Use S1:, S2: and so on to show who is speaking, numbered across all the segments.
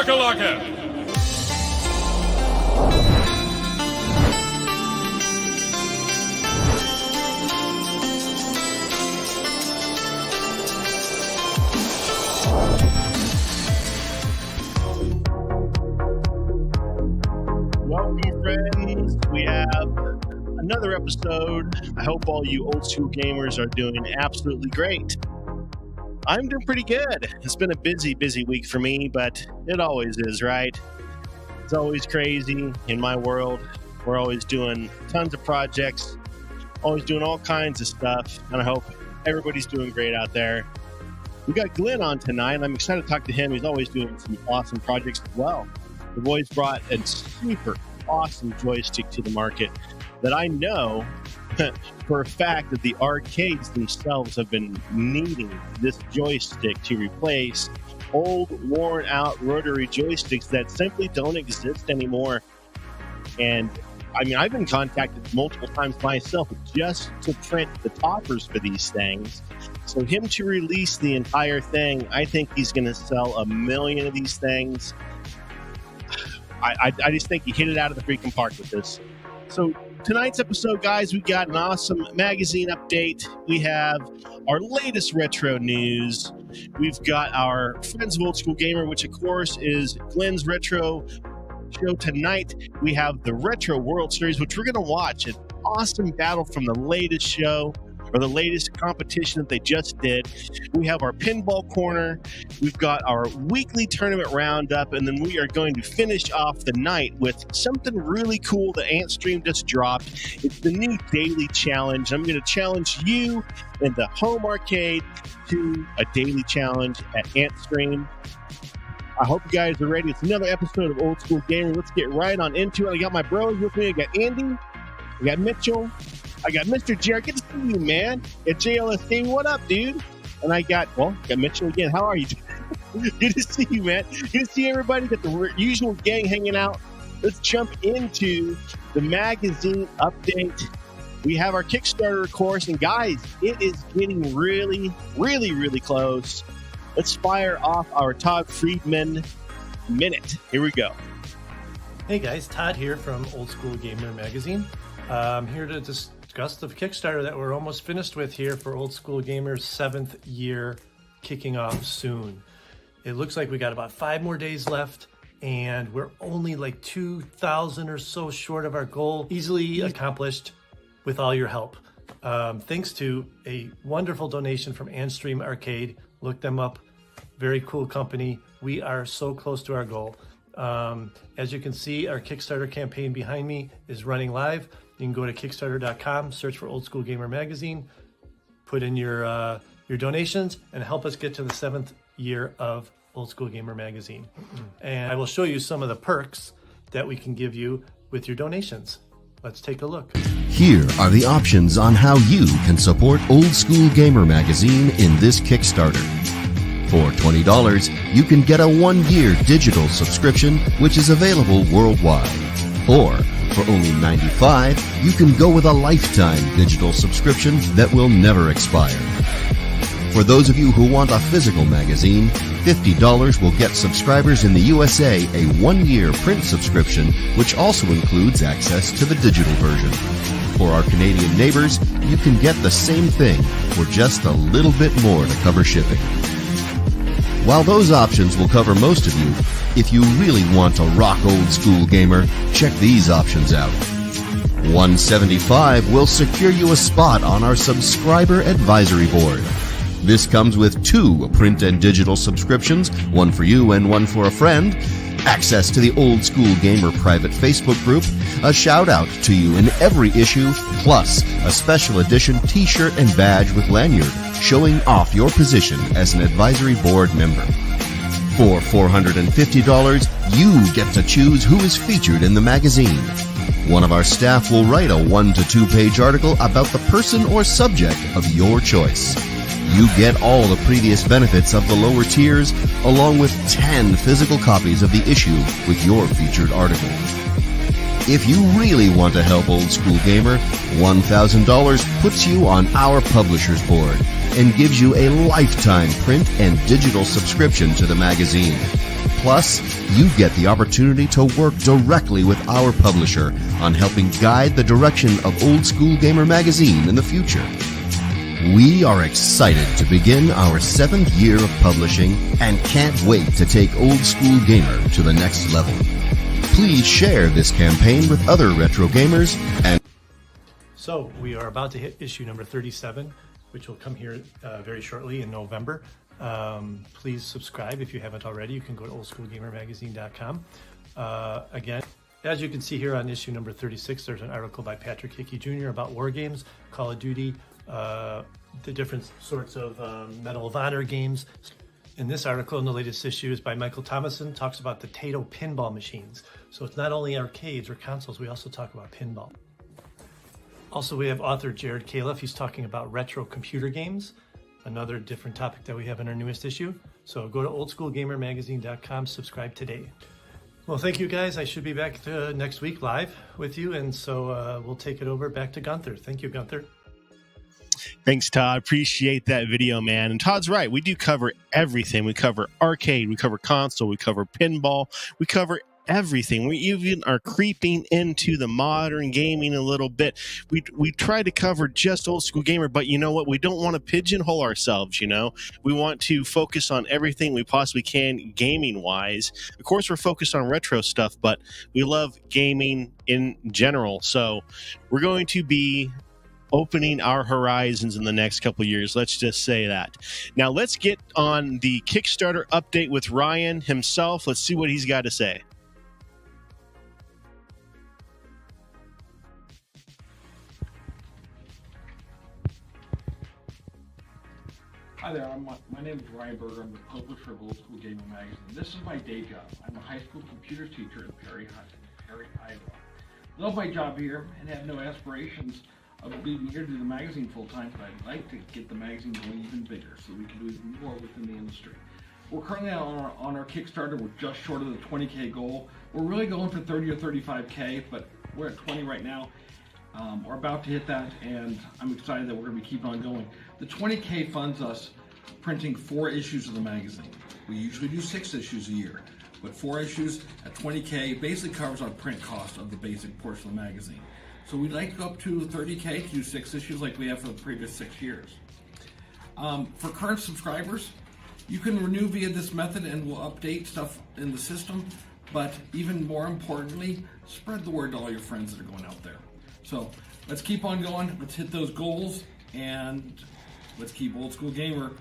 S1: Shakalaka!
S2: Welcome, friends. We have another episode. I hope all you old school gamers are doing absolutely great. I'm doing pretty good. It's been a busy week for me, but it always is, right? It's always crazy in my world. We're always doing tons of projects, always doing all kinds of stuff, and I hope everybody's doing great out there. We got Glen on tonight, and I'm excited to talk to him. He's always doing some awesome projects as well. The boys brought a super awesome joystick to the market that I know for a fact that the arcades themselves have been needing this joystick to replace old, worn-out rotary joysticks that simply don't exist anymore. And I mean, I've been contacted multiple times myself just to print the toppers for these things. So him to release the entire thing, I think he's going to sell 1 million of these things. I just think he hit it out of the freaking park with this. So tonight's episode, guys, we got an awesome magazine update. We have our latest retro news. We've got our Friends of Old School Gamer, which of course is Glen's retro show tonight. We have the Retro World Series, which we're going to watch. An awesome battle from the latest show, or the latest competition that they just did. We have our pinball corner. We've got our weekly tournament roundup, and then we are going to finish off the night with something really cool that Antstream just dropped. It's the new daily challenge. I'm going to challenge you in the home arcade to a daily challenge at Antstream. I hope you guys are ready. It's another episode of Old School Gamer. Let's get right on into it. I got my bros with me. I got Andy. I got Mitchell. I got Mr. Jared. Good to see you, man. At JLSD, what up, dude? And I got Mitchell again. How are you? Good to see you, man. Good to see everybody. Got the usual gang hanging out. Let's jump into the magazine update. We have our Kickstarter, of course. And guys, it is getting really close. Let's fire off our Todd Friedman minute. Here we go.
S3: Hey guys, Todd here from Old School Gamer Magazine. I'm here to discuss the Kickstarter that we're almost finished with here for Old School Gamer's 7th year, kicking off soon. It looks like we got about 5 more days left, and we're only like 2,000 or so short of our goal, easily accomplished with all your help. Thanks to a wonderful donation from Antstream Arcade. Look them up. Very cool company. We are so close to our goal. As you can see, our Kickstarter campaign behind me is running live. You can go to Kickstarter.com, search for Old School Gamer Magazine, put in your donations, and help us get to the 7th year of Old School Gamer Magazine. And I will show you some of the perks that we can give you with your donations. Let's take a look.
S4: Here are the options on how you can support Old School Gamer Magazine in this Kickstarter. For $20, you can get a 1-year digital subscription, which is available worldwide. Or, for only $95, you can go with a lifetime digital subscription that will never expire. For those of you who want a physical magazine, $50 will get subscribers in the USA a 1-year print subscription, which also includes access to the digital version. For our Canadian neighbors, you can get the same thing for just a little bit more to cover shipping. While those options will cover most of you, if you really want to rock Old School Gamer, check these options out. $175 will secure you a spot on our subscriber advisory board. This comes with 2 print and digital subscriptions, one for you and one for a friend, access to the Old School Gamer private Facebook group, a shout-out to you in every issue, plus a special edition t-shirt and badge with lanyard showing off your position as an advisory board member. For $450, you get to choose who is featured in the magazine. One of our staff will write a 1 to 2 page article about the person or subject of your choice. You get all the previous benefits of the lower tiers, along with 10 physical copies of the issue with your featured article. If you really want to help Old School Gamer, $1,000 puts you on our publisher's board and gives you a lifetime print and digital subscription to the magazine. Plus, you get the opportunity to work directly with our publisher on helping guide the direction of Old School Gamer magazine in the future. We are excited to begin our 7th year of publishing and can't wait to take Old School Gamer to the next level. Please share this campaign with other retro gamers and...
S3: So we are about to hit issue number 37, which will come here very shortly in November. Please subscribe if you haven't already. You can go to oldschoolgamermagazine.com. Again, as you can see here on issue number 36, there's an article by Patrick Hickey Jr. about war games, Call of Duty, the different sorts of Medal of Honor games. In this article, in the latest issue, is by Michael Thomason, talks about the Tato pinball machines. So it's not only arcades or consoles, we also talk about pinball. Also, we have author Jared Califf. He's talking about retro computer games, another different topic that we have in our newest issue. So go to oldschoolgamermagazine.com, subscribe today. Well, thank you guys. I should be back next week live with you, and so we'll take it over back to Gunther. Thank you, Gunther.
S2: Thanks, Todd. Appreciate that video, man. And Todd's right. We do cover everything. We cover arcade. We cover console. We cover pinball. We cover everything. We even are creeping into the modern gaming a little bit. We try to cover just Old School Gamer, but you know what? We don't want to pigeonhole ourselves, you know? We want to focus on everything we possibly can gaming-wise. Of course, we're focused on retro stuff, but we love gaming in general. So we're going to be opening our horizons in the next couple of years. Let's just say that. Now let's get on the Kickstarter update with Ryan himself. Let's see what he's got to say.
S1: Hi there, my name is Ryan Berger. I'm the publisher of Old School Gamer Magazine. This is my day job. I'm a high school computer teacher in Perry, Iowa. Love my job here and have no aspirations of being here to do the magazine full-time, but I'd like to get the magazine going even bigger so we can do even more within the industry. We're currently on our Kickstarter. We're just short of the 20K goal. We're really going for 30 or 35K, but we're at 20 right now. We're about to hit that, and I'm excited that we're going to be keeping on going. The 20K funds us printing 4 issues of the magazine. We usually do 6 issues a year, but 4 issues at 20K basically covers our print cost of the basic portion of the magazine. So we'd like to go up to 30K to do 6 issues like we have for the previous 6 years. For current subscribers, you can renew via this method and we'll update stuff in the system, but even more importantly, spread the word to all your friends that are going out there. So let's keep on going, let's hit those goals, and let's keep Old School Gamer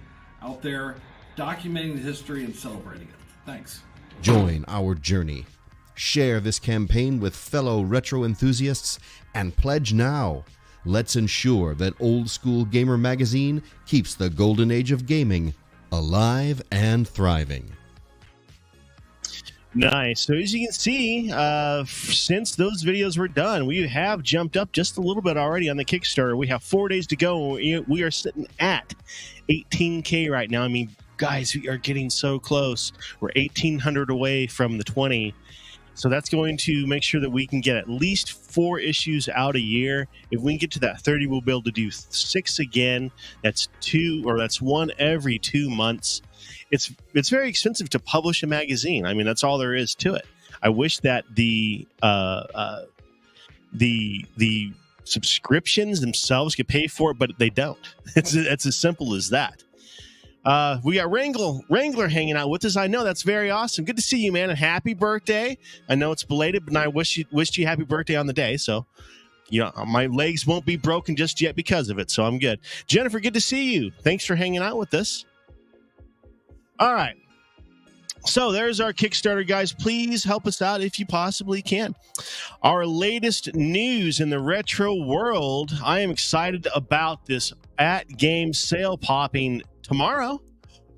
S1: out there documenting the history and celebrating it. Thanks.
S4: Join our journey. Share this campaign with fellow retro enthusiasts and pledge now. Let's ensure that Old School Gamer magazine keeps the golden age of gaming alive and thriving.
S2: Nice. So as you can see, since those videos were done, we have jumped up just a little bit already on the Kickstarter. We have 4 days to go. We are sitting at 18K right now. I mean, guys, we are getting so close. We're 1,800 away from the 20. So that's going to make sure that we can get at least 4 issues out a year. If we can get to that 30, we'll be able to do 6 again. That's 1 every 2 months. It's very expensive to publish a magazine. I mean, that's all there is to it. I wish that the subscriptions themselves could pay for it, but they don't. It's as simple as that. We got Wrangler hanging out with us. I know, that's very awesome. Good to see you, man, and happy birthday. I know it's belated, but I wished you happy birthday on the day. So, you know, my legs won't be broken just yet because of it. So I'm good. Jennifer, good to see you. Thanks for hanging out with us. All right. So there's our Kickstarter, guys. Please help us out if you possibly can. Our latest news in the retro world. I am excited about this at-game sale popping tomorrow.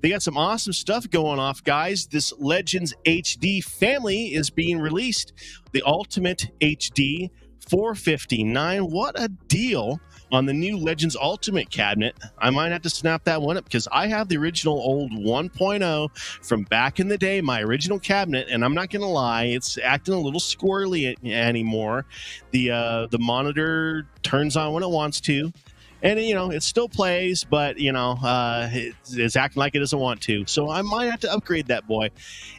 S2: They got some awesome stuff going off, guys. This Legends HD family is being released. The Ultimate HD 459. What a deal on the new Legends Ultimate cabinet. I might have to snap that one up because I have the original old 1.0 from back in the day, my original cabinet, and I'm not going to lie, it's acting a little squirrely anymore. The monitor turns on when it wants to. And, it still plays, but, it's acting like it doesn't want to. So I might have to upgrade that boy.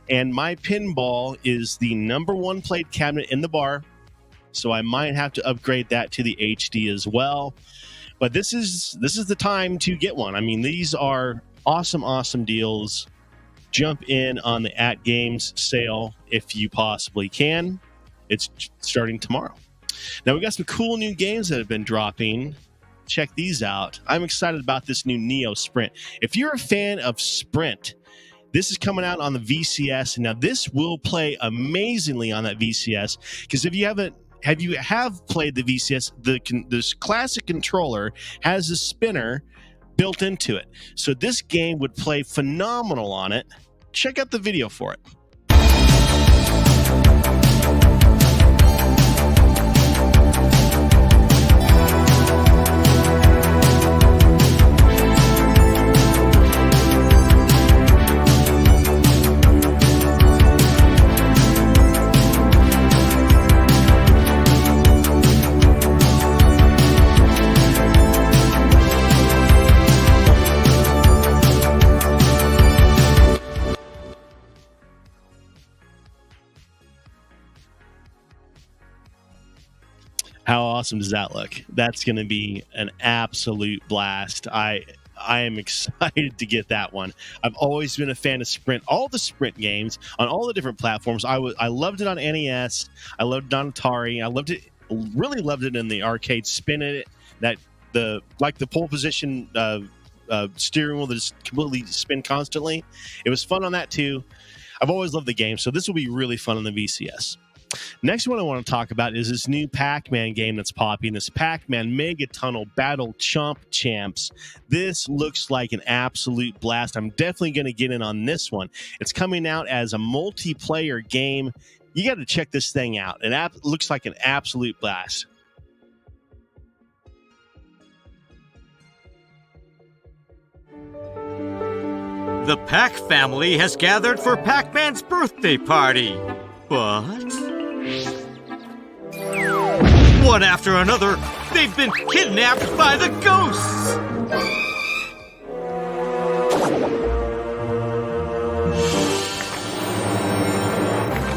S2: And my pinball is the #1 played cabinet in the bar. So I might have to upgrade that to the HD as well. But this is the time to get one. I mean, these are awesome deals. Jump in on the @Games sale if you possibly can. It's starting tomorrow. Now, we got some cool new games that have been dropping. Check these out. I'm excited about this new Neo Sprint. If you're a fan of Sprint, this is coming out on the VCS. Now, this will play amazingly on that VCS, because if you have played the VCS, this classic controller has a spinner built into it. So this game would play phenomenal on it. Check out the video for it. How awesome does that look? That's going to be an absolute blast. I am excited to get that one. I've always been a fan of Sprint, all the Sprint games on all the different platforms. I loved it on NES. I loved it on Atari. Really loved it in the arcade. Spinning it, like the pole position steering wheel that just completely spin constantly. It was fun on that too. I've always loved the game, so this will be really fun on the VCS. Next one I want to talk about is this new Pac-Man game that's popping, this Pac-Man Mega Tunnel Battle Chomp Champs. This looks like an absolute blast. I'm definitely going to get in on this one. It's coming out as a multiplayer game. You got to check this thing out. It looks like an absolute blast.
S5: The Pac family has gathered for Pac-Man's birthday party. But one after another, they've been kidnapped by the ghosts.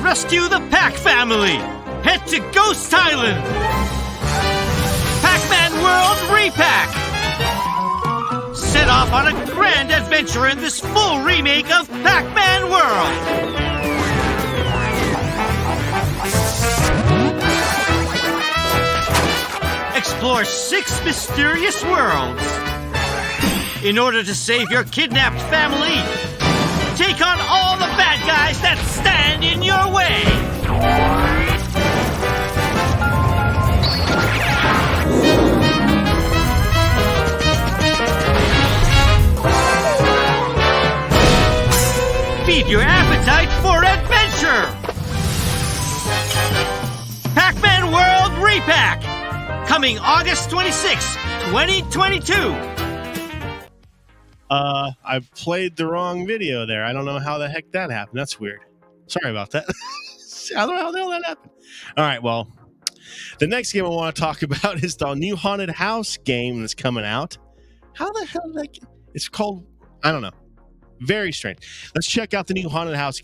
S5: Rescue the Pac family. Head to Ghost Island. Pac-Man World Repack. Set off on a grand adventure in this full remake of Pac-Man World. Explore 6 mysterious worlds. In order to save your kidnapped family, take on all the bad guys that stand in your way. Feed your appetite for adventure. Pac-Man World Repack. Coming August 26, 2022.
S2: I played the wrong video there. I don't know how the heck that happened. That's weird. Sorry about that. I don't know how the hell that happened. All right, well, the next game I want to talk about is the new Haunted House game that's coming out. How the hell did that... It's called... I don't know. Very strange. Let's check out the new Haunted House.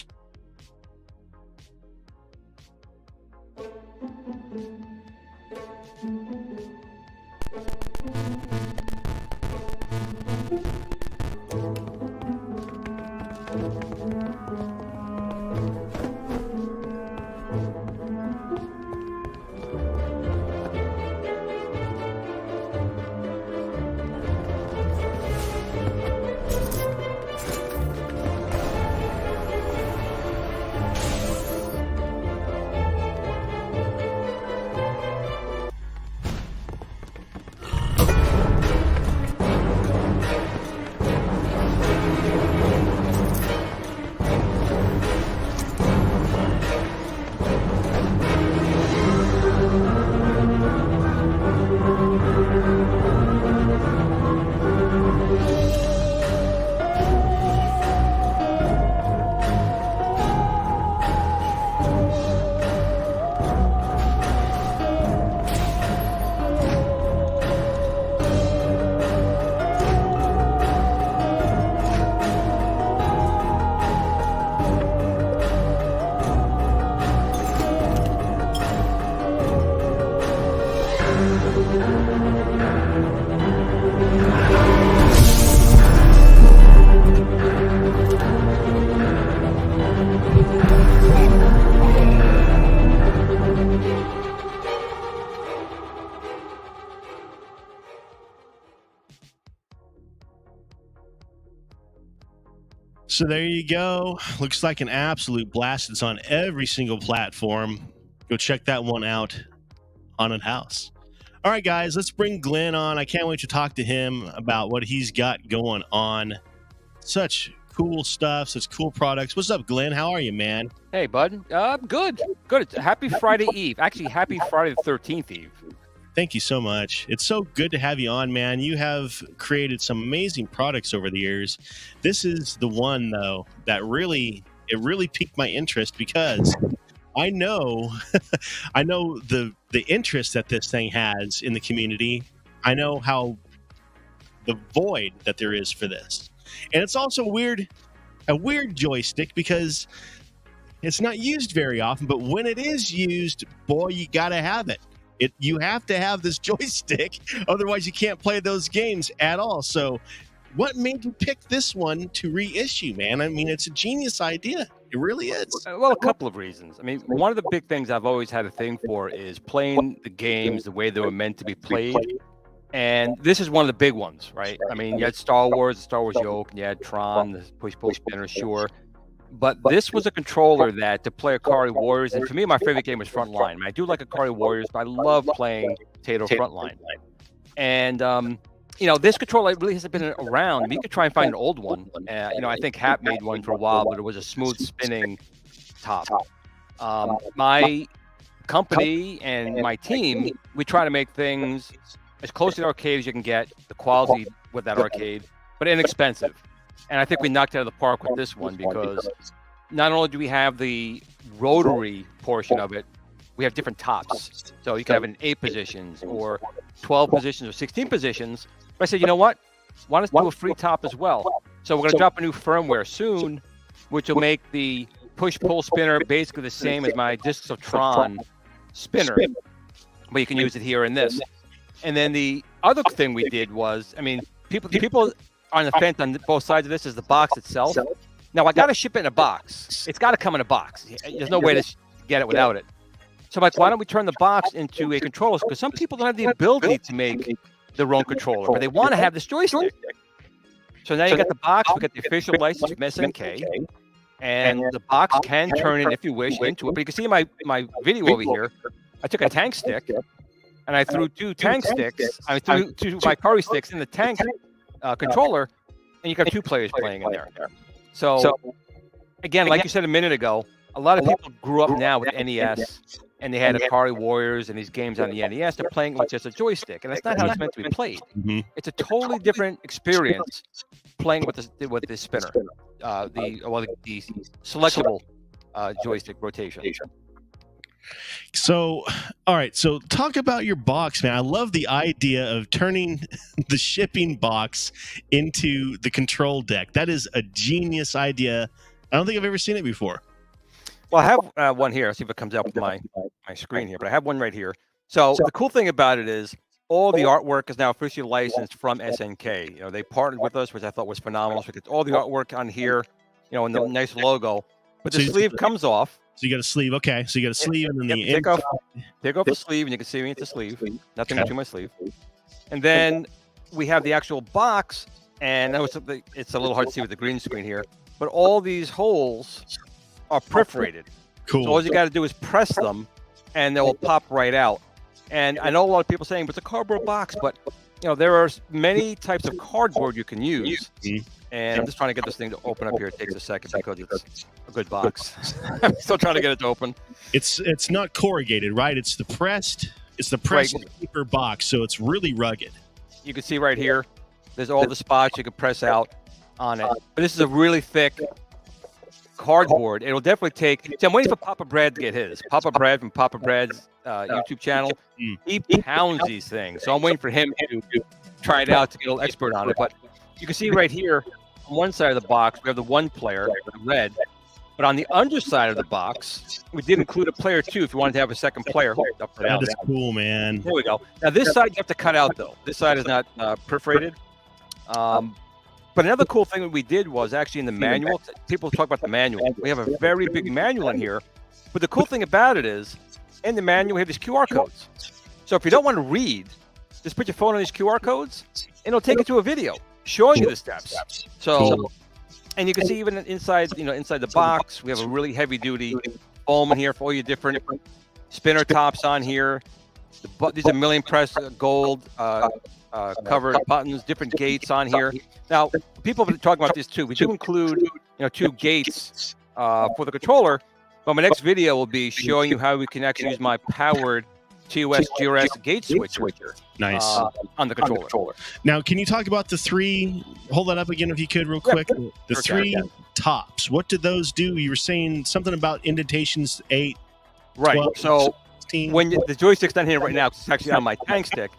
S2: So there you go. Looks like an absolute blast. It's on every single platform. Go check that one out. Haunted House. All right, guys, let's bring Glenn on. I can't wait to talk to him about what he's got going on. Such cool stuff, such cool products. What's up, Glenn? How are you, man?
S6: Hey, bud. Good. Good. Happy Friday Eve. Actually, happy Friday the 13th Eve.
S2: Thank you so much. It's so good to have you on, man. You have created some amazing products over the years. This is the one, though, that really piqued my interest because I know I know the interest that this thing has in the community. I know how the void that there is for this. And it's also a weird joystick because it's not used very often, but when it is used, boy, you got to have it. You have to have this joystick, otherwise you can't play those games at all. So what made you pick this one to reissue, man? I mean, it's a genius idea. It really is.
S6: Well, a couple of reasons. I mean, one of the big things I've always had a thing for is playing the games the way they were meant to be played. And this is one of the big ones, right? I mean, you had Star Wars, the Star Wars yoke, and you had Tron, the push-pull spinner, sure. But this was a controller that to play Akari Warriors, and for me, my favorite game was Frontline. I mean, I do like Akari Warriors, but I love playing Tato Frontline. And, this controller really hasn't been around. I mean, you could try and find an old one. I think Hap made one for a while, but it was a smooth spinning top. My company and my team, we try to make things as close to the arcade as you can get, the quality with that arcade, but inexpensive. And I think we knocked it out of the park with this one because not only do we have the rotary portion of it, we have different tops. So you can have it in 8 positions or 12 positions or 16 positions. But I said, you know what? Why don't we do a free top as well? So we're going to drop a new firmware soon, which will make the push-pull spinner basically the same as my Discs of Tron spinner. But you can use it here in this. And then the other thing we did was, I mean, people on the fence on both sides of this is the box itself. Now, I got to ship it in a box. It's got to come in a box. There's no way to get it without it. So I'm like, why don't we turn the box into a controller? Because some people don't have the ability to make their own controller, but they want to have this joystick. So now you got the box. We got the official license from SNK. And the box can turn it, if you wish, into it. But you can see my video over here. I took a tank stick, and I threw 2 tank sticks. I threw 2 Fightcade sticks in the tank controller, and you got 2 players playing in there. So, again, like you said a minute ago, a lot of people grew up now with NES, and they had Akari Warriors and these games on the NES. They're playing with just a joystick, and that's not how it's meant to be played. It's a totally different experience playing with this spinner, the selectable joystick rotation.
S2: So, all right. So talk about your box, man. I love the idea of turning the shipping box into the control deck. That is a genius idea. I don't think I've ever seen it before.
S6: Well, I have one here. Let's see if it comes up with my screen here, but I have one right here. So the cool thing about it is all the artwork is now officially licensed from SNK. They partnered with us, which I thought was phenomenal. So we get all the artwork on here, and the nice logo. But the sleeve comes off.
S2: So you got a sleeve, okay? So you got a sleeve, and then
S6: take off the sleeve, and you can see me. It's a sleeve. Nothing between my sleeve. And then we have the actual box, and it's a little hard to see with the green screen here. But all these holes are perforated.
S2: Cool.
S6: So all you got to do is press them, and they will pop right out. And I know a lot of people saying, but it's a cardboard box. But there are many types of cardboard you can use. And I'm just trying to get this thing to open up here. It takes a second because it's a good box. I'm still trying to get it to open.
S2: It's not corrugated, right? It's the pressed paper box, so it's really rugged.
S6: You can see right here, there's all the spots you can press out on it. But this is a really thick cardboard. It'll definitely take. See, I'm waiting for Papa Brad to get his. Papa Brad from Papa Brad's YouTube channel. He pounds these things, so I'm waiting for him to try it out to get a little expert on it. But you can see right here on one side of the box we have the 1 player, the red. But on the underside of the box, we did include a player too if you wanted to have a second player hooked up.
S2: That is cool, man.
S6: There we go. Now this side you have to cut out though. This side is not perforated. But another cool thing that we did was actually in the manual. People talk about the manual. We have a very big manual in here. But the cool thing about it is, in the manual we have these QR codes. So if you don't want to read, just put your phone on these QR codes, and it'll take you to a video showing you the steps. So And you can see even inside, inside the box, we have a really heavy-duty foam in here for all your different spinner tops on here. These are million press gold covered buttons, different gates on here. Now, people have been talking about this too. We do include, 2 gates for the controller. But my next video will be showing you how we can actually use my powered TOS GRS gate switcher.
S2: Nice.
S6: On the controller.
S2: Now, can you talk about the 3? Hold that up again if you could, real quick. The 3 tops. What did those do? You were saying something about indentations 8.
S6: Right.
S2: 12,
S6: so
S2: 16.
S6: when the joystick's not here right now, it's actually on my tank stick.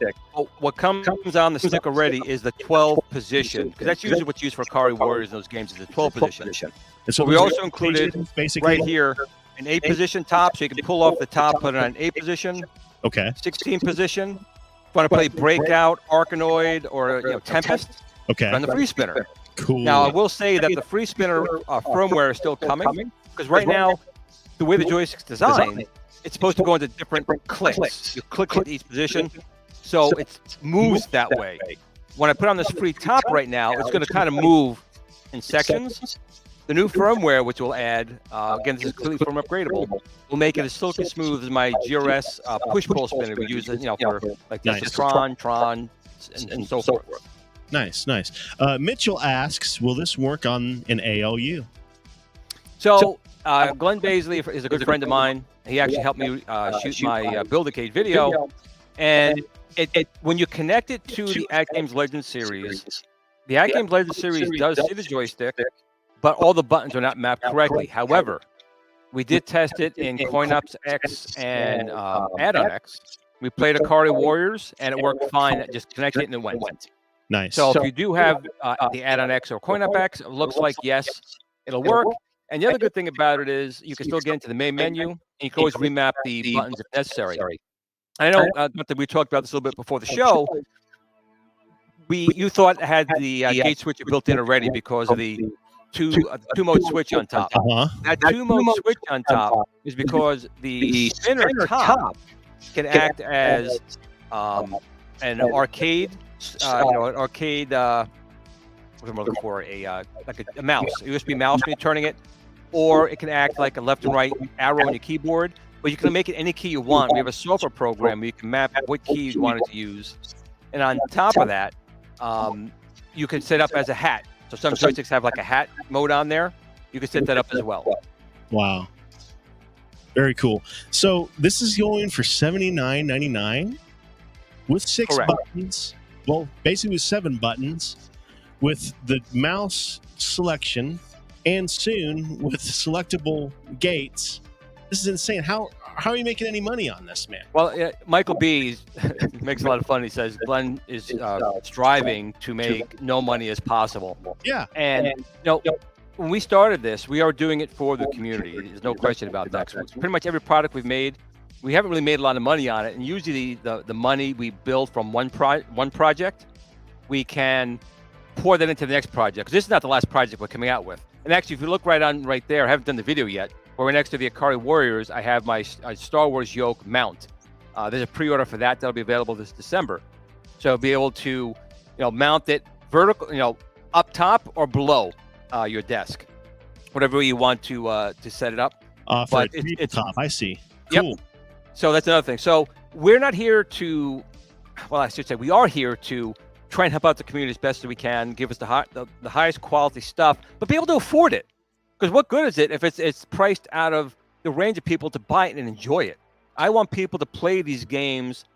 S6: What comes on the stick already is the 12 position, because that's usually what's used for Akari Warriors in those games, is the 12 position.
S2: And so
S6: we also included
S2: basically
S6: right here an 8 position top, so you can pull off the top, put it on an 8 position.
S2: Okay.
S6: 16 position. If you want to play Breakout, Arkanoid, or Tempest,
S2: okay,
S6: run the free spinner.
S2: Cool.
S6: Now, I will say that the free spinner firmware is still coming, because right now, the way the joystick's designed, it's supposed to go into different clicks. You click at each position, so it moves that way. When I put on this free top right now, it's going to kind of move in sections. The new firmware, which we'll add, again, this is completely firmware upgradable, will make it as silky smooth as my GRS push-pull spinner we use, for like this Tron, and so forth.
S2: Nice. Mitchell asks, will this work on an ALU?
S6: So, Glenn Baisley is a good friend of mine. He actually helped me shoot my Build-A-Cade video. And when you connect it to the At Games Legends series, the At Games Legends series does see the joystick, but all the buttons are not mapped correctly. However, we did test it in CoinOps X and Add-on X. We played Akari Warriors, and it worked fine. It just connected it and it went.
S2: Nice.
S6: So if you do have the Add-on X or CoinOps X, it looks like, yes, it'll work. And the other good thing about it is you can still get into the main menu, and you can always remap the buttons if necessary. I know we talked about this a little bit before the show. You thought it had the gate switcher built in already because of the two-mode switch on top. That two-mode switch on top is because the spinner top can act as an arcade, an arcade. What am I looking for? Like a mouse, a USB mouse when you're turning it, or it can act like a left and right arrow on your keyboard. But you can make it any key you want. We have a software program where you can map what key you wanted to use, and on top of that, you can set up as a hat. So some joysticks have like a hat mode on there. You can set that up as well.
S2: Wow. Very cool. So this is going for $79.99 with 6 buttons. Well, basically with 7 buttons, with the mouse selection, and soon with selectable gates. This is insane. How are you making any money on this, man?
S6: Well, Michael B makes a lot of fun. He says Glenn is striving to make no money as possible.
S2: Yeah.
S6: And when we started this, we are doing it for the community. There's no question about that. So pretty much every product we've made, we haven't really made a lot of money on it. And usually the money we build from one project, we can pour that into the next project. 'Cause this is not the last project we're coming out with. And actually, if you look right there, I haven't done the video yet, but right next to the Akari Warriors, I have my Star Wars yoke mount. There's a pre-order for that. That'll be available this December. So I'll be able to, mount it vertical, up top or below your desk, whatever you want to set it up.
S2: But it's top. I see. Cool.
S6: Yep. So that's another thing. So we're not here to, I should say, we are here to try and help out the community as best as we can, give us the highest quality stuff, but be able to afford it. Because what good is it if it's priced out of the range of people to buy it and enjoy it? I want people to play these games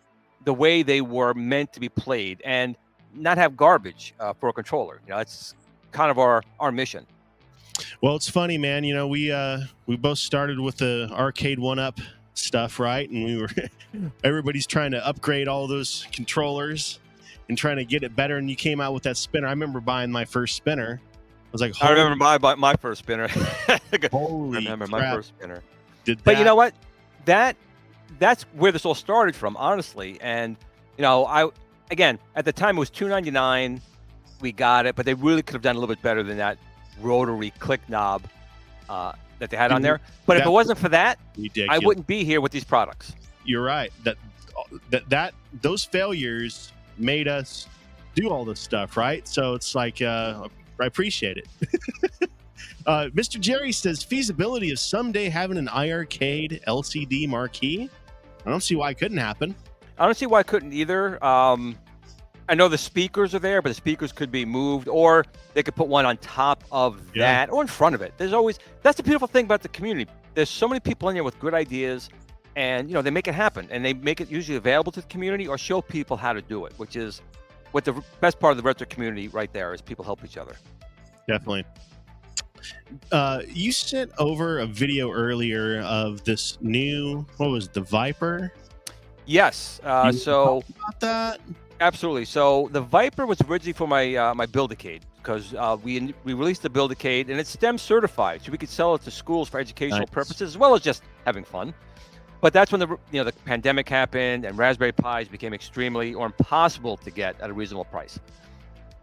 S6: the way they were meant to be played and not have garbage for a controller. That's kind of our mission.
S2: Well, it's funny, man. We both started with the arcade 1-up stuff, right? And everybody's trying to upgrade all those controllers and trying to get it better. And you came out with that spinner. I remember buying my first spinner. I was like,
S6: I remember my first spinner.
S2: Holy
S6: crap. My first spinner. But you know what? That's where this all started from, honestly. And again, at the time it was $2.99. We got it, but they really could have done a little bit better than that rotary click knob that they had on there. But if it wasn't for that, I wouldn't be here with these products.
S2: You're right. Those failures made us do all this stuff, right? So it's like I appreciate it. Mr. Jerry says feasibility of someday having an iArcade LCD marquee. I don't see why it couldn't happen.
S6: I don't see why I couldn't either. I know the speakers are there, but the speakers could be moved, or they could put one on top of that or in front of it. That's the beautiful thing about the community. There's so many people in here with good ideas, and they make it happen, and they make it usually available to the community or show people how to do it, which is what the best part of the retro community right there is. People help each other.
S2: Definitely. You sent over a video earlier of this new, what was it, the Viper?
S6: Yes. So
S2: about that.
S6: Absolutely. So the Viper was originally for my my Build-A-Cade, because we released the Build-A-Cade and it's STEM certified, so we could sell it to schools for educational purposes as well as just having fun. But that's when the pandemic happened and Raspberry Pis became extremely or impossible to get at a reasonable price.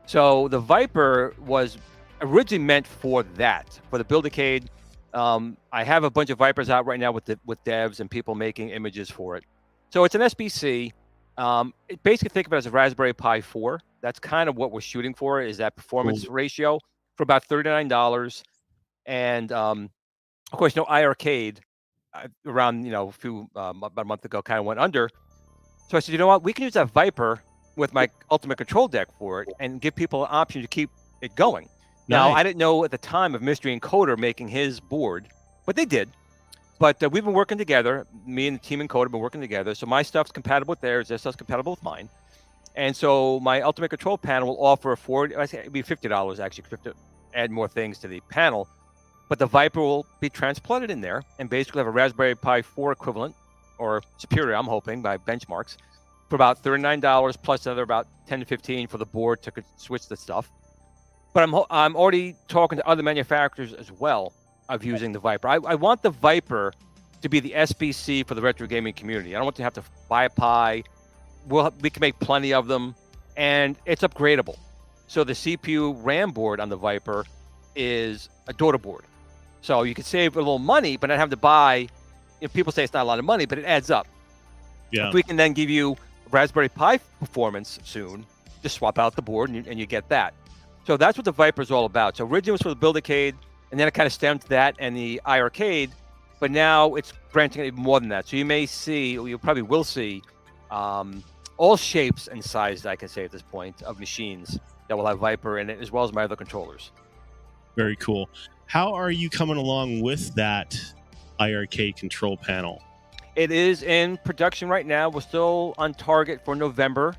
S6: So the Viper was originally meant for that, for the Build-A-Cade. I have a bunch of Vipers out right now with devs and people making images for it. So it's an SBC. Basically think of it as a Raspberry Pi 4. That's kind of what we're shooting for, is that performance ratio for about $39. And of course, iArcade around about a month ago kind of went under. So I said, you know what, we can use that Viper with my Ultimate Control Deck for it and give people an option to keep it going. Now, I didn't know at the time of Mystery Encoder making his board, but they did. But we've been working together. Me and the team Encoder have been working together. So my stuff's compatible with theirs. Their stuff's compatible with mine. And so my Ultimate Control panel will offer it'd be $50 actually, to add more things to the panel. But the Viper will be transplanted in there and basically have a Raspberry Pi 4 equivalent, or superior, I'm hoping, by benchmarks, for about $39 plus another about $10 to $15 for the board to switch the stuff. But I'm already talking to other manufacturers as well of using the Viper. I want the Viper to be the SBC for the retro gaming community. I don't want to have to buy a Pi. We can make plenty of them, and it's upgradable. So the CPU RAM board on the Viper is a daughter board. So you can save a little money, but not have to buy. People say it's not a lot of money, but it adds up.
S2: Yeah.
S6: If we can then give you Raspberry Pi performance soon, just swap out the board and you get that. So that's what the Viper is all about. So originally it was for the Build-A-Cade, and then it kind of stemmed to that and the iArcade, but now it's branching even more than that. So you may see, or you probably will see, all shapes and sizes, I can say at this point, of machines that will have Viper in it, as well as my other controllers.
S2: Very cool. How are you coming along with that iArcade control panel?
S6: It is in production right now. We're still on target for November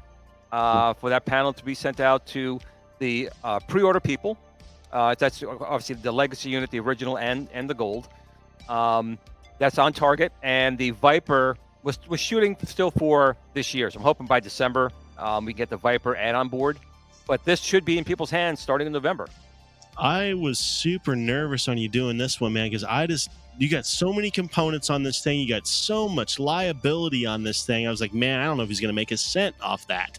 S6: for that panel to be sent out to the pre-order people. That's obviously the Legacy unit, the original and the Gold. That's on target. And the Viper was shooting still for this year. So I'm hoping by December we get the Viper add-on board. But this should be in people's hands starting in November.
S2: I was super nervous on you doing this one, man, because you got so many components on this thing. You got so much liability on this thing. I was like, man, I don't know if he's going to make a cent off that.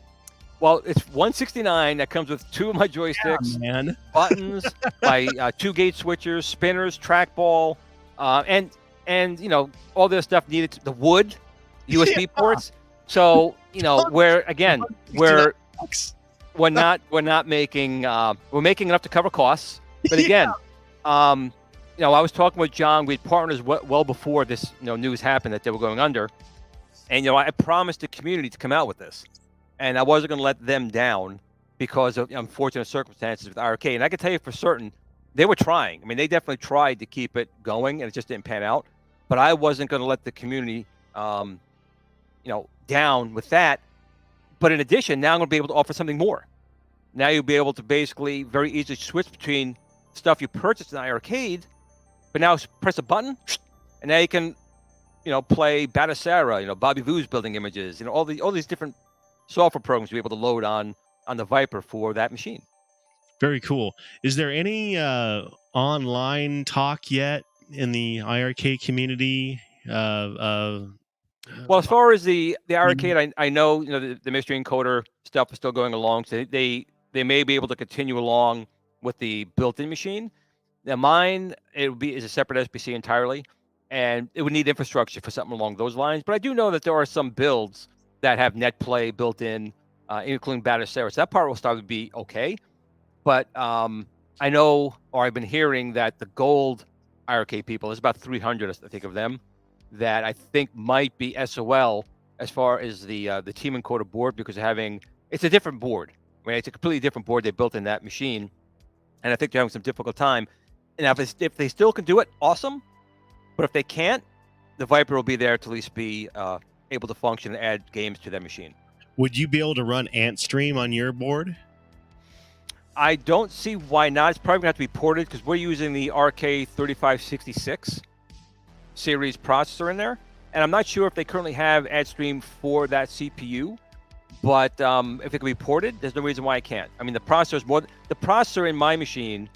S6: Well, it's $169. That comes with 2 of my joysticks, buttons, my 2 gate switchers, spinners, trackball, and all this stuff needed. The wood, USB ports. So we're not making we're making enough to cover costs. But again, I was talking with John. We had partners well before this news happened that they were going under, and I promised the community to come out with this. And I wasn't going to let them down because of unfortunate circumstances with iArcade. And I can tell you for certain, they were trying. I mean, they definitely tried to keep it going, and it just didn't pan out. But I wasn't going to let the community, down with that. But in addition, now I'm going to be able to offer something more. Now you'll be able to basically very easily switch between stuff you purchased in iArcade, but now press a button, and now you can, play Batacera, Bobby Vu's building images, all these different software programs to be able to load on the Viper for that machine.
S2: Very cool. Is there any online talk yet in the iArcade community? Well,
S6: as far as the iArcade, I know the Mystery Encoder stuff is still going along, so they may be able to continue along with the built-in machine. Now mine is a separate SBC entirely, and it would need infrastructure for something along those lines. But I do know that there are some builds that have NetPlay built in, including Batacera. So that part will start to be okay. But I know, or I've been hearing that the gold arcade people, there's about 300, I think, of them, that I think might be SOL as far as the team encoder board, because it's a different board. I mean, it's a completely different board they built in that machine, and I think they're having some difficult time. And if they still can do it, awesome. But if they can't, the Viper will be there to at least be able to function and add games to that machine.
S2: Would you be able to run Antstream on your board?
S6: I don't see why not. It's probably going to have to be ported because we're using the RK3566 series processor in there. And I'm not sure if they currently have Antstream for that CPU. But if it can be ported, there's no reason why I can't. I mean, the processor in my machine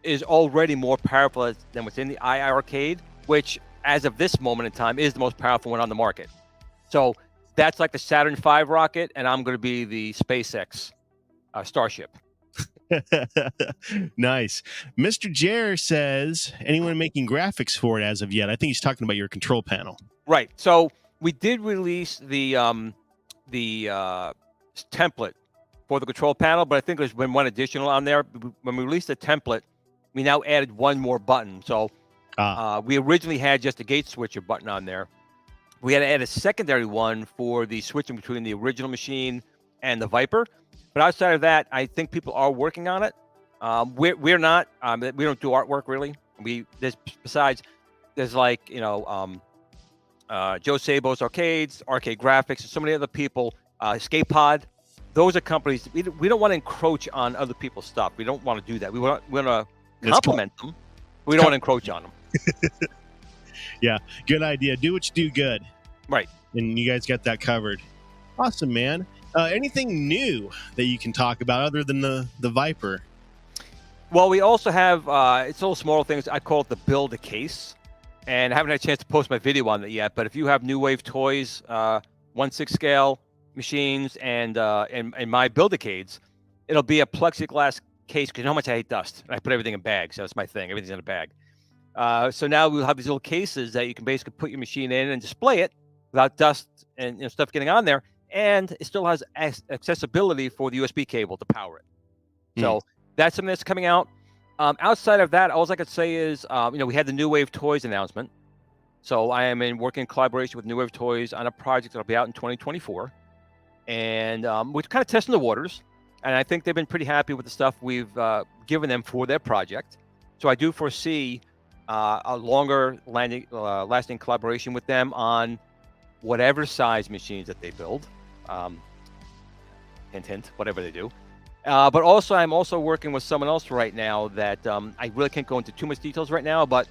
S6: is already more powerful than what's in the iArcade, which, as of this moment in time, is the most powerful one on the market. So that's like the Saturn V rocket, and I'm going to be the SpaceX Starship.
S2: Nice. Mr. Jer says, anyone making graphics for it as of yet? I think he's talking about your control panel.
S6: Right. So we did release the template for the control panel, but I think there's been one additional on there. When we released the template, we now added one more button. So we originally had just a gate switcher button on there. We had to add a secondary one for the switching between the original machine and the Viper. But outside of that, I think people are working on it. We're not. We don't do artwork really. There's like Joe Sabo's Arcades, Arcade Graphics, and so many other people. Escape Pod. Those are companies. We don't want to encroach on other people's stuff. We don't want to do that. We want to compliment them. We don't want to encroach on them.
S2: Yeah, good idea. Do what you do good.
S6: Right.
S2: And you guys got that covered. Awesome, man. Anything new that you can talk about other than the Viper?
S6: Well, we also have, it's little small things. I call it the Build a Case. And I haven't had a chance to post my video on it yet. But if you have New Wave Toys, 1/6 scale machines, and my Build-A-Cades, it'll be a plexiglass case, because you know how much I hate dust. I put everything in bags. So that's my thing. Everything's in a bag. So now we'll have these little cases that you can basically put your machine in and display it without dust and stuff getting on there. And it still has accessibility for the USB cable to power it. So that's something that's coming out. Outside of that, all I could say is, we had the New Wave Toys announcement. So I am working in collaboration with New Wave Toys on a project that'll be out in 2024. And we're kind of testing the waters. And I think they've been pretty happy with the stuff we've given them for their project. So I do foresee a longer lasting collaboration with them on whatever size machines that they build. Hint, hint, whatever they do. But also, I'm also working with someone else right now that I really can't go into too much details right now, but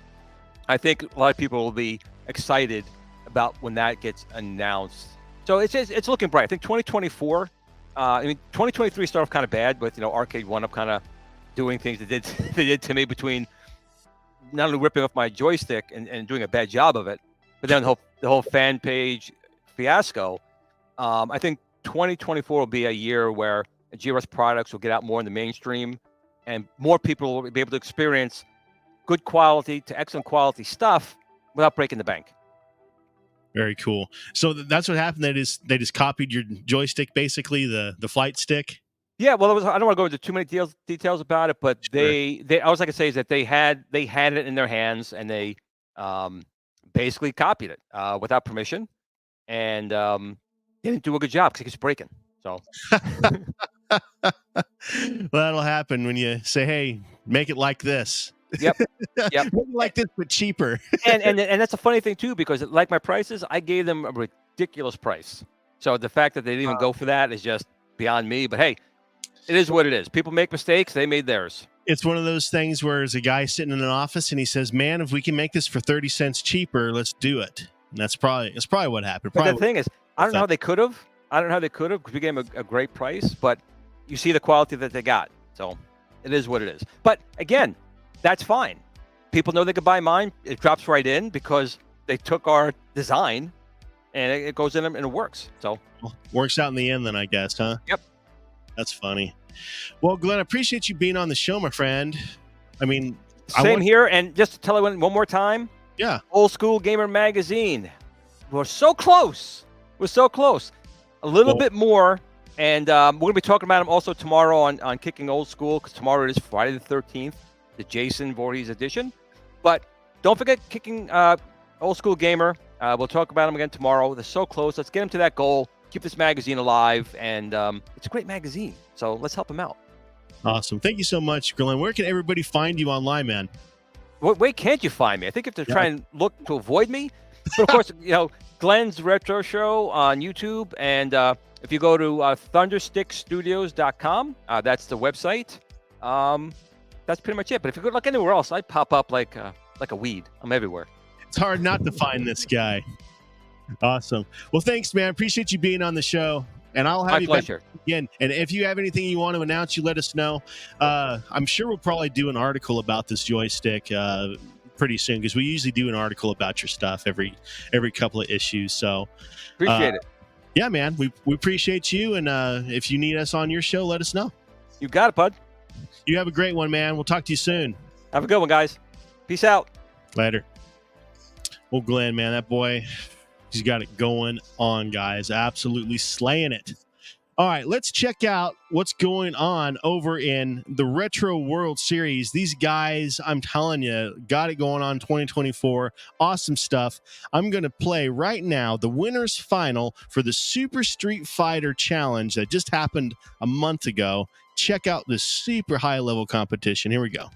S6: I think a lot of people will be excited about when that gets announced. So it's looking bright. I think 2024, 2023 started off kind of bad with, Arcade 1-Up kind of doing things they did to me, between not only ripping off my joystick and doing a bad job of it, but then the whole fan page fiasco. I think 2024 will be a year where GRS products will get out more in the mainstream, and more people will be able to experience good quality to excellent quality stuff without breaking the bank.
S2: Very cool. So that's what happened. They just copied your joystick, basically the flight stick.
S6: Yeah, well, I don't want to go into too many details about it, but sure. All I can say is that they had it in their hands, and they basically copied it without permission, and they didn't do a good job because it keeps breaking. So,
S2: well, that'll happen when you say, "Hey, make it like this."
S6: Yep.
S2: Make it like this, but cheaper.
S6: and that's a funny thing too, because like my prices, I gave them a ridiculous price. So the fact that they didn't even go for that is just beyond me. But hey, it is what it is. People make mistakes. They made theirs.
S2: It's one of those things where there's a guy sitting in an office and he says, "Man, if we can make this for 30 cents cheaper, let's do it." And that's probably what happened.
S6: But the thing is, I don't know how they could have. Because we gave them a great price, but you see the quality that they got. So it is what it is. But again, that's fine. People know they could buy mine. It drops right in because they took our design and it goes in and it works. So
S2: works out in the end then, I guess, huh?
S6: Yep.
S2: That's funny. Well, Glenn, I appreciate you being on the show, my friend. I mean,
S6: same here. And just to tell everyone one more time.
S2: Yeah.
S6: Old School Gamer Magazine. We're so close. A little bit more And we're going to be talking about them also tomorrow on Kicking Old School, because tomorrow it is Friday the 13th, the Jason Voorhees edition. But don't forget Kicking Old School Gamer. We'll talk about them again tomorrow. They're so close. Let's get them to that goal. Keep this magazine alive. And it's a great magazine. So let's help them out.
S2: Awesome. Thank you so much, Glenn. Where can everybody find you online, man?
S6: Where can't you find me? I think if they're trying to look to avoid me. But of course, Glenn's Retro Show on YouTube. And if you go to thunderstickstudios.com, that's the website. That's pretty much it. But if you go like anywhere else, I pop up like a weed. I'm everywhere.
S2: It's hard not to find this guy. Awesome. Well, thanks, man. Appreciate you being on the show. And I'll have
S6: My
S2: you
S6: pleasure.
S2: back again. And if you have anything you want to announce, you let us know. I'm sure we'll probably do an article about this joystick pretty soon, because we usually do an article about your stuff every couple of issues. So
S6: Appreciate it.
S2: Yeah, man. We appreciate you. And if you need us on your show, let us know.
S6: You got it, bud.
S2: You have a great one, man. We'll talk to you soon.
S6: Have a good one, guys. Peace out.
S2: Later. Well, Glenn, man, that boy, he's got it going on, guys. Absolutely slaying it. All right, let's check out what's going on over in the Retro World Series. These guys, I'm telling you, got it going on 2024. Awesome stuff. I'm going to play right now the winner's final for the Super Street Fighter Challenge that just happened a month ago. Check out this super high-level competition. Here we go.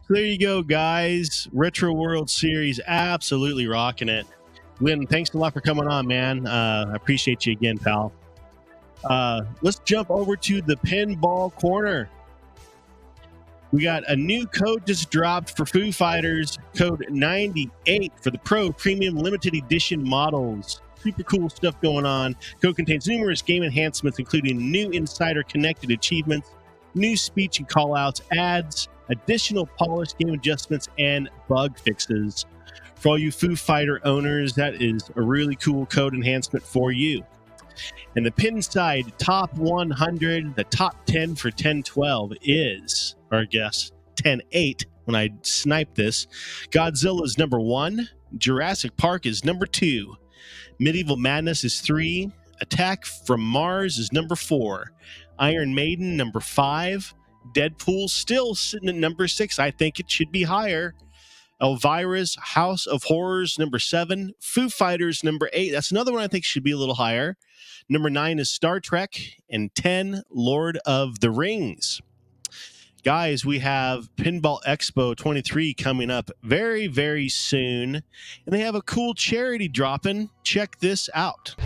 S2: So there you go, guys. Retro World Series, absolutely rocking it. Glenn, thanks a lot for coming on, man. I appreciate you again, pal. Let's jump over to the pinball corner. We got a new code just dropped for Foo Fighters, code 98 for the Pro Premium Limited Edition models. Super cool stuff going on. Code contains numerous game enhancements, including new insider connected achievements, new speech and callouts, ads, additional polished game adjustments, and bug fixes. For all you Foo Fighter owners, that is a really cool code enhancement for you. And the pin side top 100, the top 10 for 1012 is, or I guess 10-8 when I snipe this. Godzilla is number 1. Jurassic Park is number 2. Medieval Madness is 3. Attack from Mars is number 4. Iron Maiden, number 5. Deadpool still sitting at number 6. I think it should be higher. Elvira's House of Horrors, number 7. Foo Fighters, number 8. That's another one I think should be a little higher. Number 9 is Star Trek. And 10, Lord of the Rings. Guys, we have Pinball Expo 23 coming up very, very soon. And they have a cool charity dropping. Check this out.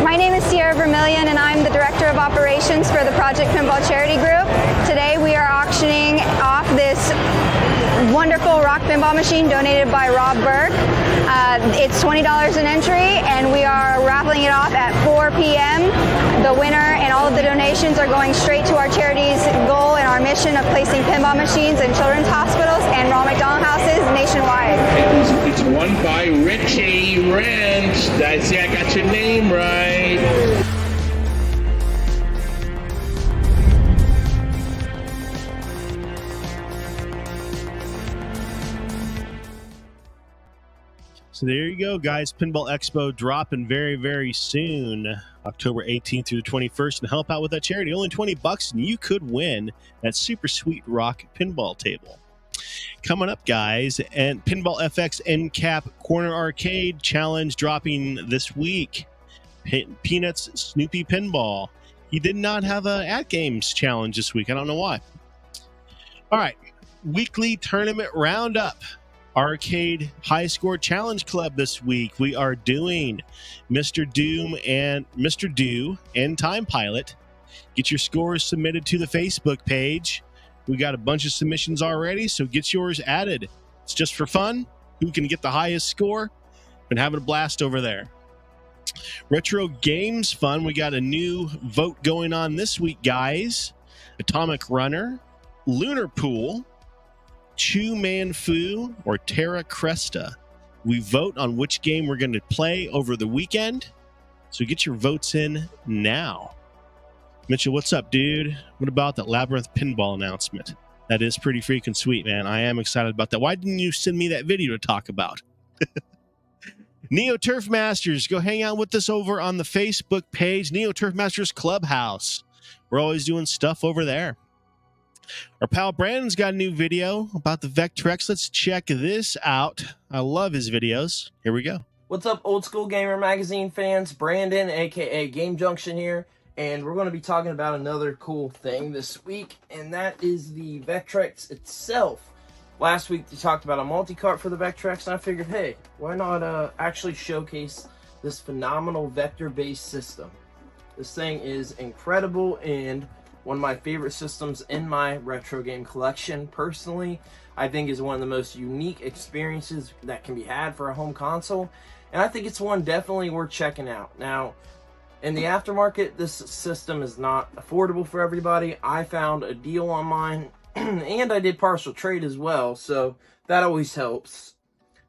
S7: My name is Sierra Vermillion, and I'm the Director of Operations for the Project Pinball Charity Group. Today we are auctioning off this wonderful rock pinball machine donated by Rob Burke. It's $20 an entry, and we are raffling it off at 4 p.m. The winner and all of the donations are going straight to our charity's goal and our mission of placing pinball machines in children's hospitals and Ronald McDonald houses nationwide.
S8: It's won by Richie Ranch. See, I got your name right.
S2: So there you go, guys. Pinball Expo dropping very, very soon, October 18th through the 21st, and help out with that charity. Only $20, and you could win that super sweet rock pinball table. Coming up, guys, and Pinball FX NCAP Corner Arcade Challenge dropping this week. Peanuts Snoopy Pinball. He did not have a At Games challenge this week. I don't know why. All right, weekly tournament roundup. Arcade High Score Challenge Club this week. We are doing Mr. Do and Time Pilot. Get your scores submitted to the Facebook page. We got a bunch of submissions already, so get yours added. It's just for fun. Who can get the highest score? Been having a blast over there. Retro Games Fun. We got a new vote going on this week, guys. Atomic Runner, Lunar Pool, Chu Man Fu, or Terra Cresta. We vote on which game we're going to play over the weekend. So get your votes in now. Mitchell, what's up, dude? What about that Labyrinth pinball announcement? That is pretty freaking sweet, man. I am excited about that. Why didn't you send me that video to talk about? Neo Turf Masters, go hang out with us over on the Facebook page, Neo Turf Masters Clubhouse. We're always doing stuff over there. Our pal Brandon's got a new video about the Vectrex. Let's check this out. I love his videos. Here we go.
S9: What's up, Old School Gamer Magazine fans? Brandon, aka Game Junction here, and we're going to be talking about another cool thing this week, and that is the Vectrex itself. Last week we talked about a multi-cart for the Vectrex, and I figured, hey, why not actually showcase this phenomenal vector-based system? This thing is incredible and one of my favorite systems in my retro game collection. Personally, I think is one of the most unique experiences that can be had for a home console, and I think it's one definitely worth checking out. Now, in the aftermarket, this system is not affordable for everybody. I found a deal on mine, and I did partial trade as well, so that always helps.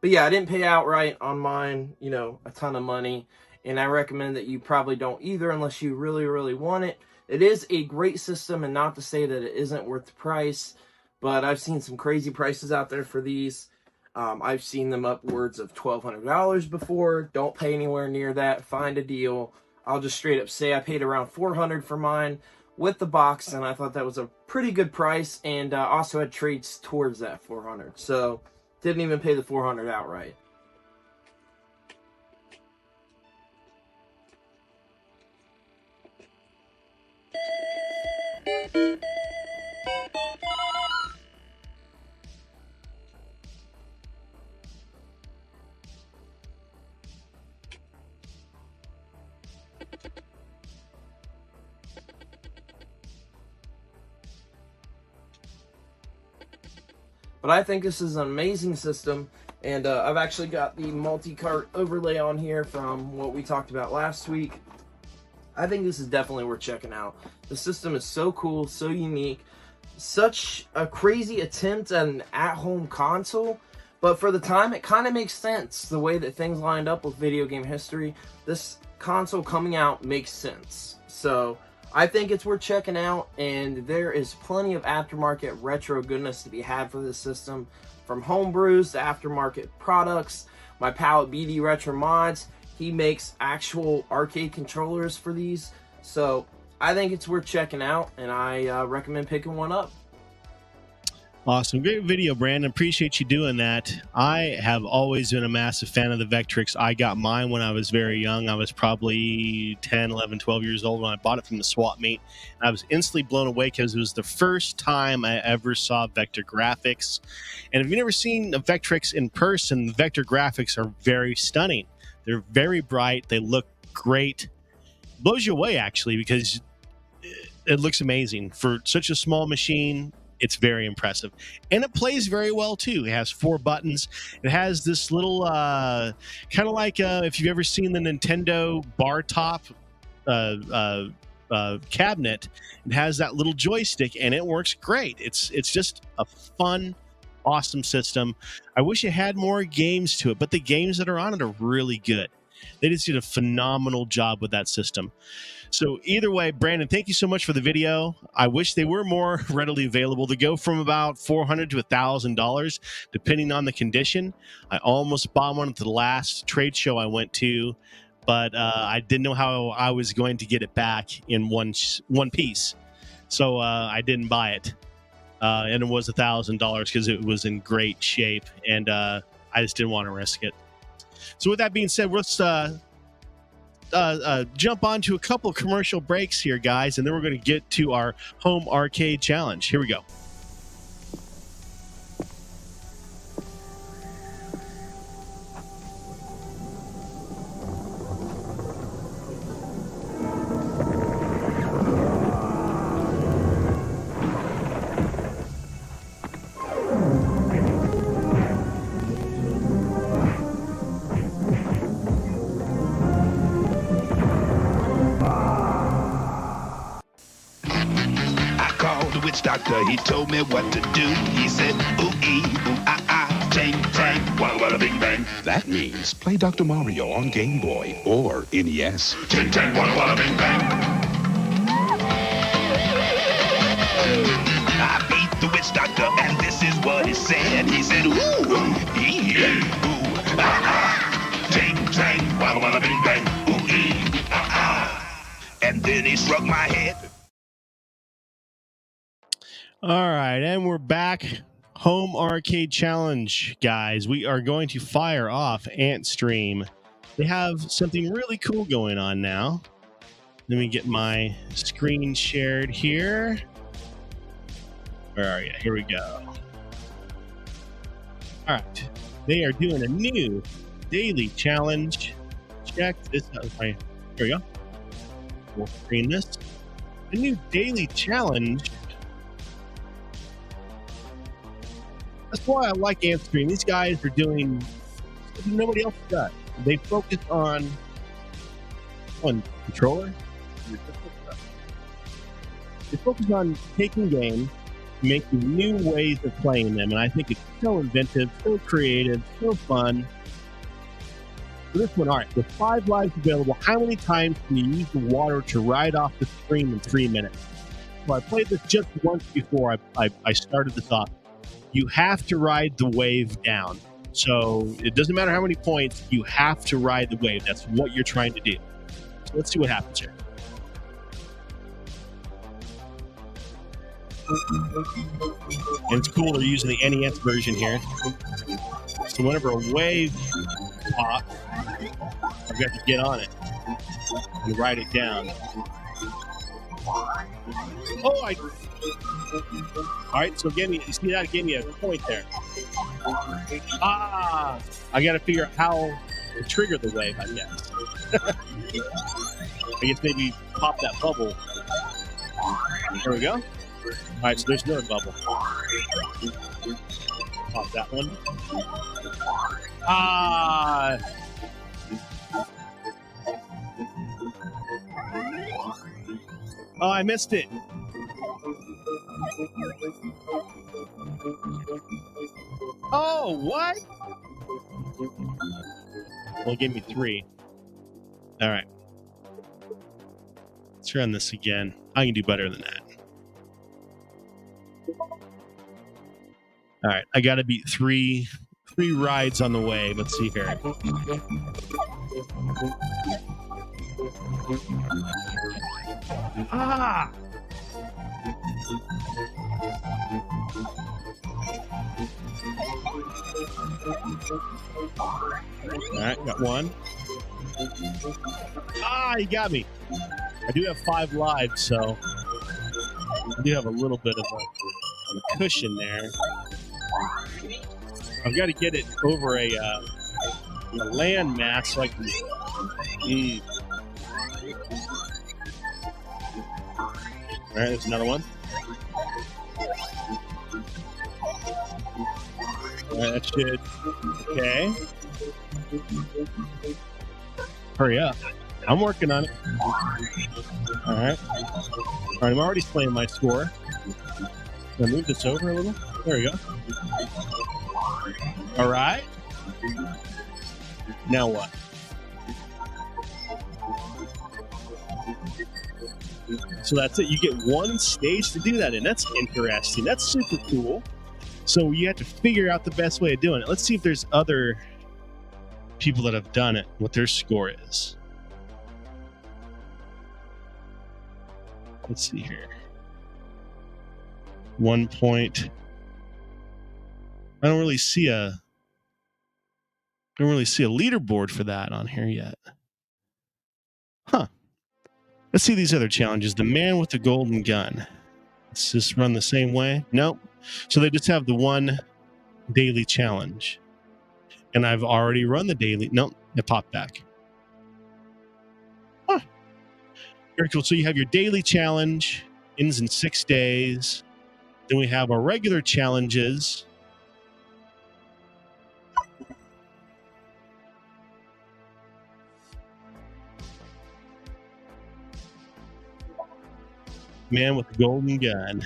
S9: But yeah, I didn't pay outright on mine, you know, a ton of money, and I recommend that you probably don't either unless you really, really want it. It is a great system, and not to say that it isn't worth the price, but I've seen some crazy prices out there for these. I've seen them upwards of $1,200 before. Don't pay anywhere near that. Find a deal. I'll just straight up say I paid around $400 for mine with the box, and I thought that was a pretty good price, and also had trades towards that $400. So didn't even pay the $400 outright. But I think this is an amazing system, and I've actually got the multi-cart overlay on here from what we talked about last week. I think this is definitely worth checking out. The system is so cool, so unique, such a crazy attempt at an at-home console, but for the time it kind of makes sense. The way that things lined up with video game history, this console coming out makes sense. So I think it's worth checking out, and there is plenty of aftermarket retro goodness to be had for this system, from homebrews to aftermarket products. My pal at BD Retro Mods, he makes actual arcade controllers for these, so I think it's worth checking out, and I recommend picking one up.
S2: Awesome. Great video, Brandon. Appreciate you doing that. I have always been a massive fan of the Vectrix. I got mine when I was very young. I was probably 10, 11, 12 years old when I bought it from the swap meet. I was instantly blown away because it was the first time I ever saw vector graphics. And if you've never seen a Vectrix in person, the vector graphics are very stunning. They're very bright. They look great. Blows you away, actually, because it looks amazing. For such a small machine, it's very impressive. And it plays very well, too. It has 4 buttons. It has this little, kind of like if you've ever seen the Nintendo bar top cabinet, it has that little joystick, and it works great. It's just a fun, awesome system. I wish it had more games to it, but the games that are on it are really good. They just did a phenomenal job with that system. So either way, Brandon, thank you so much for the video. I wish they were more readily available. To go from about $400 to $1,000, depending on the condition. I almost bought one at the last trade show I went to, but I didn't know how I was going to get it back in one piece. So I didn't buy it. And it was $1,000 because it was in great shape, and I just didn't want to risk it. So with that being said, let's jump on to a couple of commercial breaks here, guys, and then we're going to get to our home arcade challenge. Here we go.
S10: Doctor, he told me what to do. He said, ooh-ee, ooh-ah-ah, tang, tang, walla-walla, bing-bang. That means play Dr. Mario on Game Boy or NES. Ting, tang, walla-walla, bing-bang. I beat the witch doctor, and this is what he said. He said, ooh-ee, ooh-ah-ah, ting, tang, walla-walla, bing-bang, ooh-ee, ah-ah. And then he struck my head.
S2: All right, and we're back. Home Arcade Challenge, guys. We are going to fire off Antstream. They have something really cool going on now. Let me get my screen shared here. Where are you? Here we go. All right. They are doing a new daily challenge. Check this out. Here we go. We'll screen this. A new daily challenge. That's why I like Antstream. These guys are doing something nobody else does. They focus on controller. They focus on taking games, making new ways of playing them, and I think it's so inventive, so creative, so fun. For this one, all right, with 5 lives available, how many times can you use the water to ride off the stream in 3 minutes? Well, I played this just once before I started this off. You have to ride the wave down. So it doesn't matter how many points, you have to ride the wave. That's what you're trying to do. So let's see what happens here. And it's cool they're using the NES version here. So whenever a wave pops, I've got to get on it and ride it down. Oh, all right, so you see that gave me a point there. I got to figure out how to trigger the wave, I guess. I guess maybe pop that bubble. There we go. All right, so there's another bubble. Pop that one. Oh, I missed it. Oh, what? Well, it gave me 3. All right. Let's run this again. I can do better than that. All right, I got to beat 3 rides on the way. Let's see here. All right, got 1. You got me. I do have 5 lives, so I do have a little bit of a cushion there. I've got to get it over a land mass so I can. All right, there's another one. All right, that should. Okay. Hurry up. I'm working on it. All right. All right, I'm already playing my score. Can I move this over a little? There we go. All right. Now what? So that's it. You get 1 stage to do that in. That's interesting. That's super cool. So you have to figure out the best way of doing it. Let's see if there's other people that have done it, what their score is. Let's see here. 1 point. I don't really see a leaderboard for that on here yet. Huh. Let's see these other challenges. The man with the golden gun. Let's just run the same way. Nope. So they just have the 1 daily challenge. And I've already run the daily. Nope. It popped back. Huh. Very cool. So you have your daily challenge. Ends in 6 days. Then we have our regular challenges. Man with the golden gun.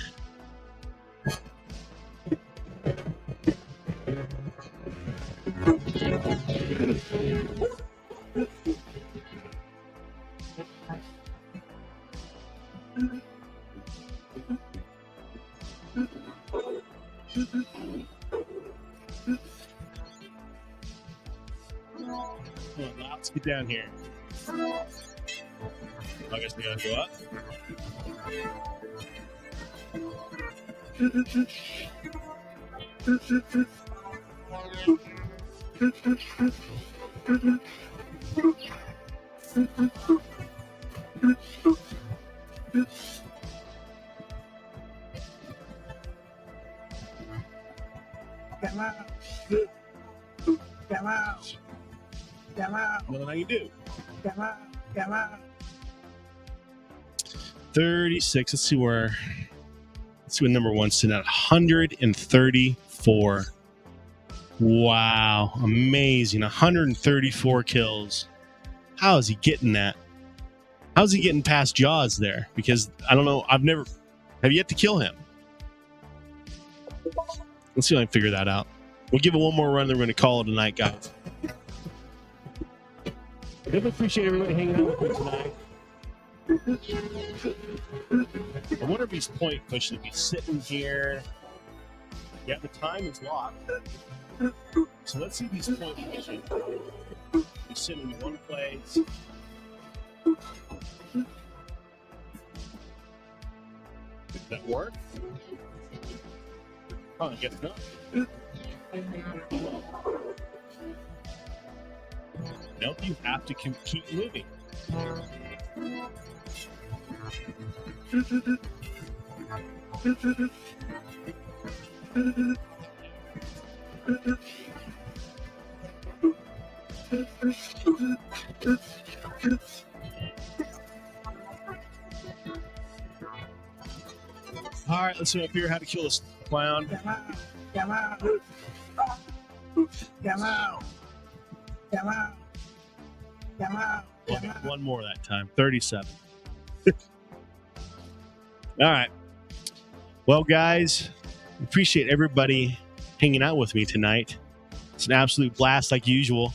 S2: Let's get down here. I guess we gotta go up. Come out. Come out. Come out. Nothing I can do. Come out. Come out. 36. Let's see what number 1's sitting at. 134. Wow. Amazing. 134 kills. How is he getting that? How's he getting past Jaws there? Because I don't know. Have yet to kill him. Let's see if I can figure that out. We'll give it one more run, then we're going to call it a night, guys. I really appreciate everybody hanging out with me tonight. I wonder if he's point pushing, if he's sitting here. Yeah, the time is locked. So let's see these point machines. We sit in one place. Did that work? Oh, I guess not. Nope, you have to keep moving. All right, let's see up here how to kill this clown. Come out. Come out. Come out. Come out. Come out. One more that time. 37. All right. Well, guys, appreciate everybody hanging out with me tonight. It's an absolute blast like usual.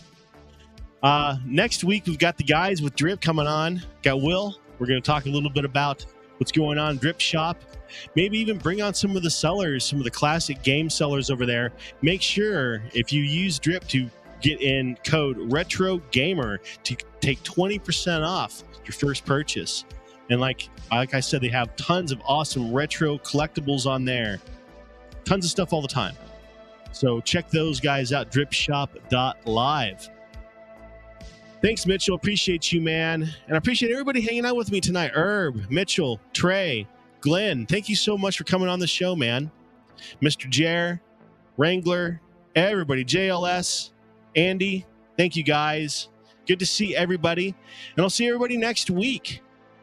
S2: Next week, we've got the guys with Drip coming on. Got Will. We're going to talk a little bit about what's going on in Drip Shop. Maybe even bring on some of the sellers, some of the classic game sellers over there. Make sure if you use Drip to get in code Retro Gamer to take 20% off your first purchase. And like I said, they have tons of awesome retro collectibles on there. Tons of stuff all the time. So check those guys out, dripshop.live. Thanks, Mitchell. Appreciate you, man. And I appreciate everybody hanging out with me tonight. Herb, Mitchell, Trey, Glenn, thank you so much for coming on the show, man. Mr. Jer, Wrangler, everybody, JLS, Andy, thank you guys. Good to see everybody. And I'll see everybody next week.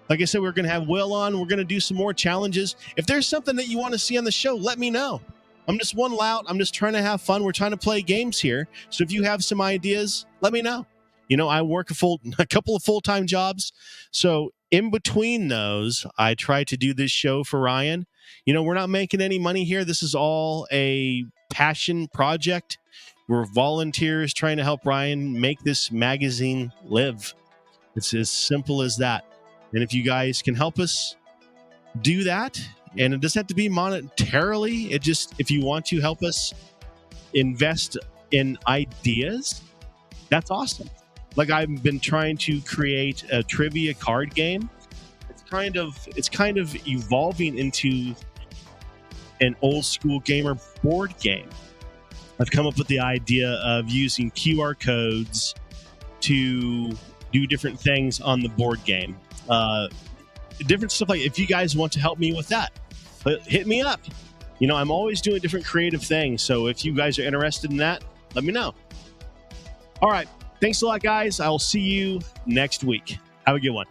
S2: Like I said, we're going to have Will on. We're going to do some more challenges. If there's something that you want to see on the show, let me know. I'm just one lout. I'm just trying to have fun. We're trying to play games here. So if you have some ideas, let me know. You know, I work a couple of full-time jobs. So in between those, I try to do this show for Ryan. You know, we're not making any money here. This is all a passion project. We're volunteers trying to help Ryan make this magazine live. It's as simple as that. And if you guys can help us do that, and it doesn't have to be monetarily, it just, if you want to help us invest in ideas, that's awesome. Like I've been trying to create a trivia card game. It's kind of evolving into an old school gamer board game. I've come up with the idea of using QR codes to do different things on the board game. Different stuff like if you guys want to help me with that, hit me up. You know, I'm always doing different creative things. So if you guys are interested in that, let me know. All right. Thanks a lot, guys. I'll see you next week. Have a good one.